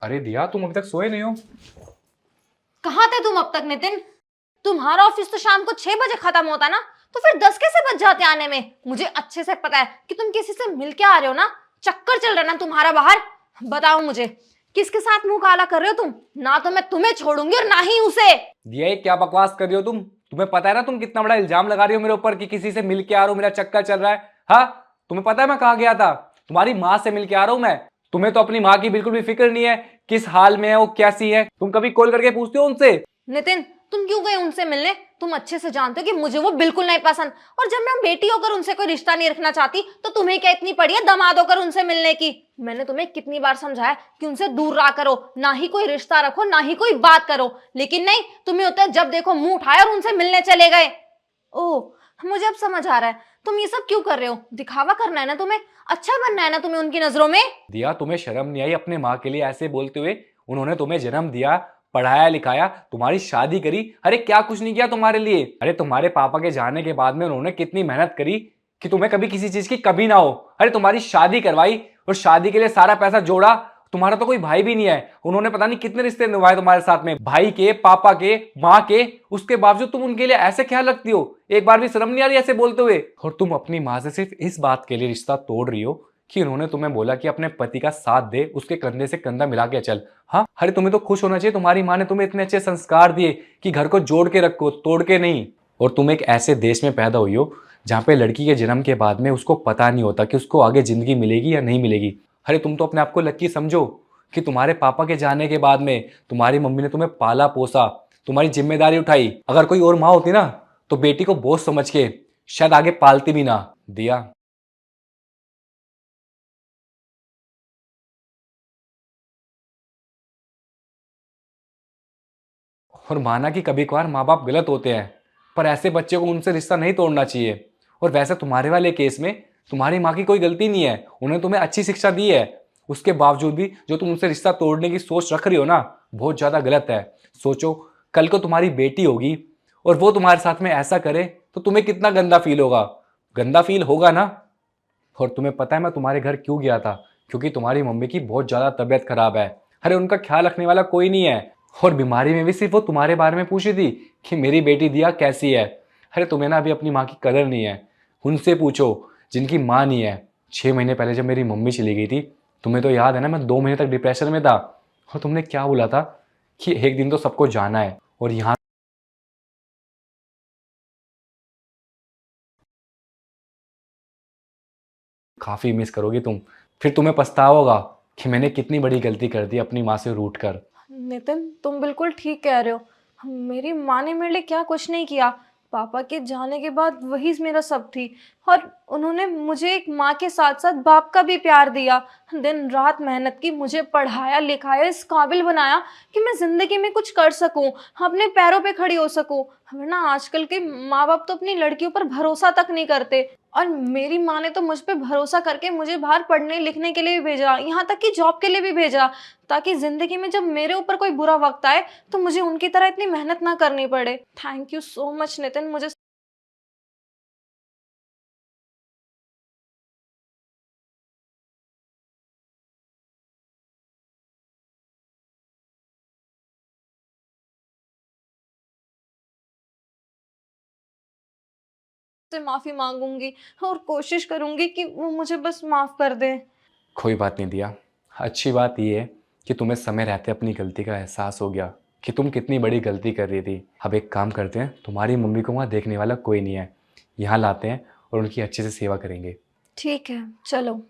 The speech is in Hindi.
अरे दिया, तुम अभी तक सोए नहीं हो? कहाँ थे तुम अब तक नितिन? तुम्हारा ऑफिस तो शाम को 6 बजे खत्म होता ना, तो फिर 10 कैसे बज जाते आने में? मुझे अच्छे से पता है कि तुम किसी से मिलके आ रहे हो ना। चक्कर चल रहा है ना तुम्हारा बाहर। बताओ मुझे, किसके साथ मुंह काला कर रहे हो तुम? ना तो मैं तुम्हें छोड़ूंगी और ना ही उसे। दिया, ये क्या बकवास कर रही हो तुम? तुम्हें पता है ना तुम कितना बड़ा इल्जाम लगा रही हो मेरे ऊपर कि किसी से मिल के आ रहा हूं, मेरा चक्कर चल रहा है। हाँ, तुम्हें पता है मैं कहाँ गया था? तुम्हारी माँ से मिल के आ रहा हूं मैं। तुम्हें तो अपनी माँ की बिल्कुल भी फिक्र नहीं है, किस हाल में है वो, कैसी है। तुम कभी कॉल करके पूछते हो उनसे? नितिन, तुम क्यों गए उनसे मिलने? तुम अच्छे से जानते हो कि मुझे वो बिल्कुल नहीं पसंद। और जब मैं बेटी होकर उनसे कोई रिश्ता नहीं रखना चाहती, तो तुम्हें क्या इतनी पड़ी है दामाद होकर उनसे मिलने की? मैंने तुम्हें कितनी बार समझाया कि उनसे दूर रहा करो, ना ही कोई रिश्ता रखो, ना ही कोई बात करो। लेकिन नहीं, तुम्हें होता है जब देखो मुंह उठाया और उनसे मिलने चले गए। ओह, मुझे अब समझ आ रहा है तुम ये सब क्यों कर रहे हो। दिखावा करना है ना तुम्हें, अच्छा बनना है ना तुम्हें उनकी नजरों में। दिया, तुम्हें शर्म नहीं आई अपने माँ के लिए ऐसे बोलते हुए? उन्होंने तुम्हें जन्म दिया, पढ़ाया लिखाया, तुम्हारी शादी करी। अरे क्या कुछ नहीं किया तुम्हारे लिए? अरे तुम्हारे पापा के जाने के बाद में उन्होंने कितनी मेहनत करी कि तुम्हें कभी किसी चीज की कमी ना हो। अरे तुम्हारी शादी करवाई और शादी के लिए सारा पैसा जोड़ा। तुम्हारा तो कोई भाई भी नहीं है। उन्होंने पता नहीं कितने रिश्ते निभाए तुम्हारे साथ में, भाई के, पापा के, माँ के। उसके बावजूद तुम उनके लिए ऐसे ख्याल रखती हो? एक बार भी शर्म नहीं आ रही ऐसे बोलते हुए? और तुम अपनी माँ से सिर्फ इस बात के लिए रिश्ता तोड़ रही हो कि उन्होंने तुम्हें बोला कि अपने पति का साथ दे, उसके कंधे से कंधा मिला के चल। हाँ, अरे तुम्हें तो खुश होना चाहिए, तुम्हारी माँ ने तुम्हें इतने अच्छे संस्कार दिए कि घर को जोड़ के रखो, तोड़ के नहीं। और तुम एक ऐसे देश में पैदा हुई हो जहाँ पे लड़की के जन्म के बाद में उसको पता नहीं होता कि उसको आगे जिंदगी मिलेगी या नहीं मिलेगी। अरे तुम तो अपने आप को लक्की समझो कि तुम्हारे पापा के जाने के बाद में तुम्हारी मम्मी ने तुम्हें पाला पोसा, तुम्हारी जिम्मेदारी उठाई। अगर कोई और माँ होती ना तो बेटी को बोझ समझ के शायद आगे पालती भी ना। दिया, और माना कि कभी कभार माँ बाप गलत होते हैं, पर ऐसे बच्चे को उनसे रिश्ता नहीं तोड़ना चाहिए। और वैसे तुम्हारे वाले केस में तुम्हारी माँ की कोई गलती नहीं है, उन्होंने तुम्हें अच्छी शिक्षा दी है। उसके बावजूद भी जो तुम उनसे रिश्ता तोड़ने की सोच रख रही हो ना, बहुत ज़्यादा गलत है। सोचो, कल को तुम्हारी बेटी होगी और वो तुम्हारे साथ में ऐसा करे तो तुम्हें कितना गंदा फील होगा। गंदा फील होगा ना। और तुम्हें पता है मैं तुम्हारे घर क्यों गया था? क्योंकि तुम्हारी मम्मी की बहुत ज़्यादा तबीयत खराब है। अरे उनका ख्याल रखने वाला कोई नहीं है। और बीमारी में भी सिर्फ वो तुम्हारे बारे में पूछी थी कि मेरी बेटी दिया कैसी है। अरे तुम्हें ना अभी अपनी माँ की कदर नहीं है। उनसे पूछो जिनकी माँ नहीं है। 6 महीने पहले जब मेरी मम्मी चली गई थी, तुम्हें तो याद है ना, मैं 2 महीने तक डिप्रेशन में था। और तुमने क्या बोला था कि एक दिन तो सबको जाना है। और यहाँ काफ़ी मिस करोगी तुम। फिर तुम्हें पछतावा होगा कि मैंने कितनी बड़ी गलती कर दी अपनी माँ से रूठ कर। नितिन, तुम बिल्कुल ठीक कह रहे हो। मेरी माँ ने मेरे लिए क्या कुछ नहीं किया। पापा के जाने के बाद वही मेरा सब थी। और उन्होंने मुझे एक माँ के साथ साथ बाप का भी प्यार दिया। दिन रात मेहनत की, मुझे पढ़ाया लिखाया, इस काबिल बनाया कि मैं जिंदगी में कुछ कर सकूं, अपने पैरों पे खड़ी हो सकूं। वरना आजकल के माँ बाप तो अपनी लड़कियों पर भरोसा तक नहीं करते। और मेरी माँ ने तो मुझ पे भरोसा करके मुझे बाहर पढ़ने लिखने के लिए भी भेजा, यहाँ तक कि जॉब के लिए भी भेजा, ताकि जिंदगी में जब मेरे ऊपर कोई बुरा वक्त आए तो मुझे उनकी तरह इतनी मेहनत ना करनी पड़े। Thank you so much Nitin, मुझे से माफी मांगूंगी और कोशिश करूंगी कि वो मुझे बस माफ कर दे। कोई बात नहीं दिया। अच्छी बात यह है कि तुम्हें समय रहते अपनी गलती का एहसास हो गया कि तुम कितनी बड़ी गलती कर रही थी। अब एक काम करते हैं, तुम्हारी मम्मी को वहाँ देखने वाला कोई नहीं है, यहाँ लाते हैं और उनकी अच्छे से सेवा करेंगे। ठीक है, चलो।